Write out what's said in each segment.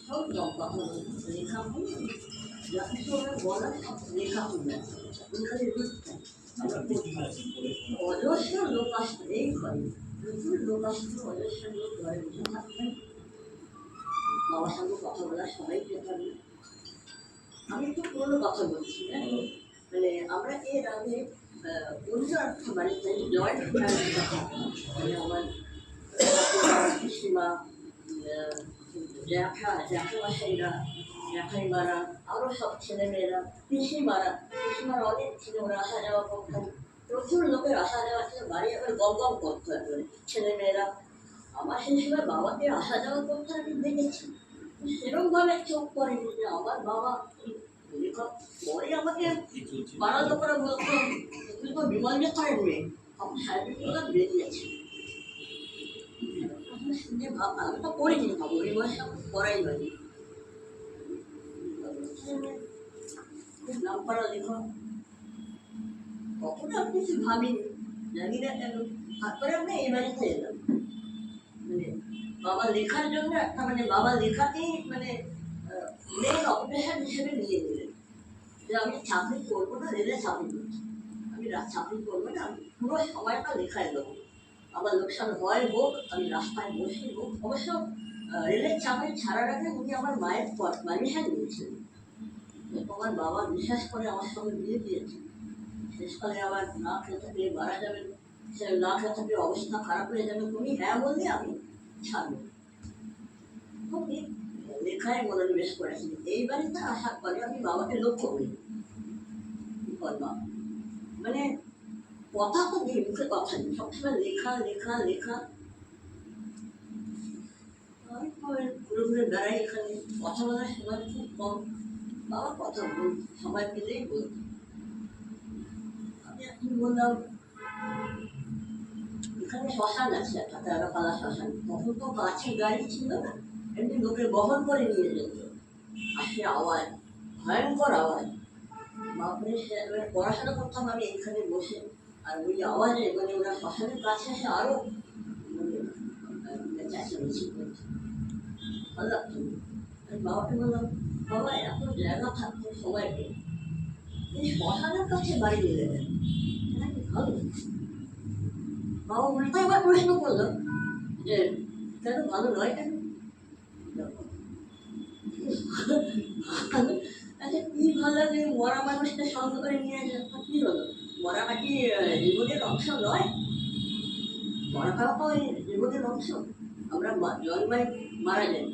সব কথা লেখা হলো যা কিছু আমরা বলার সব লেখা হলো ওইখানে লিখতে আমরা অজস্র লোক আসতো এই ঘরে প্রচুর লোক আসতো অজস্র লোক ঘরে বসে থাকতেন বাবার সঙ্গে কথা বলার সময় পেতাম না। আমি একটু পুরোনো কথা বলছি হ্যাঁ, মানে আমরা এর আগে অন্য একটা বাড়িতে জয়েন্ট ফ্যামিলির কথা মানে আমার পিসিমা জ্যাঠামশাইরা জ্যাঠাইমারা আরও সব ছেলেমেয়েরা পিসিমারা অনেক ছিল, ওরা আসা যাওয়া করতেন, প্রচুর লোকের আসা যাওয়া ছিল, বাড়ি আবার গম গম করতো একবারে ছেলেমেয়েরা। আমার সেই সময় বাবাকে আসা যাওয়া করতে আমি দেখেছি, সেরকমভাবে চোখ পড়েনি যে আমার বাবা পরে আমাকে পাড়ার লোকেরা বলতো তুই তো বিমল যাত্রায় মেয়ে তখন সাহেবের বেরিয়েছে। শুনে ভাবনা আমি তো পড়িনি, ভাবো ওই বয়সে আমার পড়াই হয়নি। নাম পড়া লেখা কখনো আমি কিছু ভাবিনি, জানি না কেন তারপরে আমরা এই বাড়িতে এলাম মানে বাবা লেখার জন্য একটা মানে বাবা লেখাকেই মানে মেন অকুপেশন হিসেবে নিয়ে নিলেন যে আমি চাকরি করবো না, রেলে চাকরি করছি, আমি চাকরি করবো না, আমি পুরো সময়টা লেখায় দেবো, আমার লোকসান হয় হোক, আমি রাস্তায় বসে হোক। অবশ্য রেলের চাকরি ছাড়ার আগে উনি আমার মায়ের পারমিশন নিয়েছিলেন, তোমার বাবা বিশ্বাস করে আমার সঙ্গে বিয়ে দিয়েছেন, শেষকালে আবার না খেয়ে থাকলে মারা যাবেন, সে না খেয়ে থাকলে অবস্থা খারাপ হয়ে যাবে, তুমি হ্যাঁ বললে আমি ছাড়বো। তুমি লেখায় মনোনিবেশ করেছি, এই বাড়িতে আসার পরে আমি বাবাকে লক্ষ্য করি বাবা মানে কথা তো নেই, মুখে কথা নেই, সবসময় লেখা লেখা লেখা। আমি ঘুরে ঘুরে বেড়াই, এখানে কথা বলার সময় খুব কম, বাবা কথা বল সময় পেলেই বলত। আমি এখন বললাম এখানে শ্মশান আছে একটা তেরোপালা শ্মশান, তখন তো গাছের গাড়ি ছিল না, এমনি লোকের বহন করে নিয়ে যেত, আসে আওয়াজ, ভয়ঙ্কর আওয়াজ, বাপরে সে পড়াশোনা করতাম আমি এখানে বসে, আর ওই আওয়াজে মানে ওরা শ্মশানের কাছে এসে আরো মানে চেঁচামেচি করছে, ভালো লাগতো। আমি বাবাকে বললাম বাবা এত জায়গা থাকতে সময় পেয়ে এই শ্মশানের কাছে বাড়ি নিয়ে দেবেন নাকি ভালো? বাবা উল্টো এবার প্রশ্ন করলো যে কেন ভালো নয় কেন? আচ্ছা কি ভালো যে মরা মানুষকে সঙ্গে করে নিয়ে আসা কি হলো? মরা কি জীবনের অংশ নয়? মরা খাওয়া তো জীবনের অংশ, আমরা জন্মায় মারা যাই,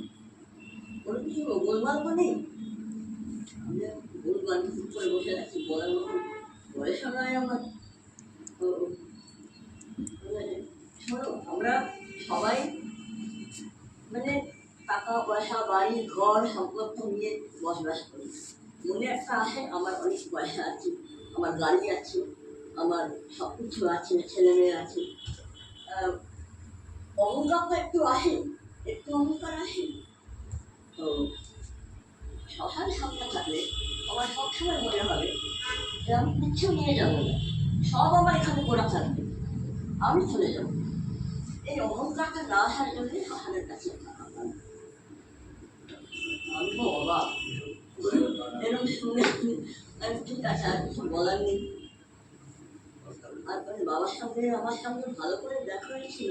কোনো কিছু গোলমাল তো নেই, আমরা গোলমাল চুপ করে বসে আছি, বলার মতো বয়সও নয় আমার। তো শোনো আমরা সবাই মানে টাকা পয়সা বাড়ি ঘর সম্পর্ক নিয়ে বসবাস করি, মনে একটা আসে আমার অনেক পয়সা আছে, আমার গাড়ি আছে, আমার সব কিছু আছে, ছেলেমেয়ে আছে, অহংকার তো একটু আসে, একটু অহংকার আসে। তো শ্মশান সামনে থাকলে আমার সবসময় মনে হবে যে আমি কিচ্ছু নিয়ে যাবো না, সব আমার এখানে পড়া থাকবে, আমি চলে যাবো। এই অহংকারটা না আসার জন্য শ্মশানের কাছে আমি তো অবাক এরকম শুনে, ঠিক আছে আর কিছু বলার নেই। তারপরে বাবার সঙ্গে আমার সঙ্গে ভালো করে দেখা হয়েছিল।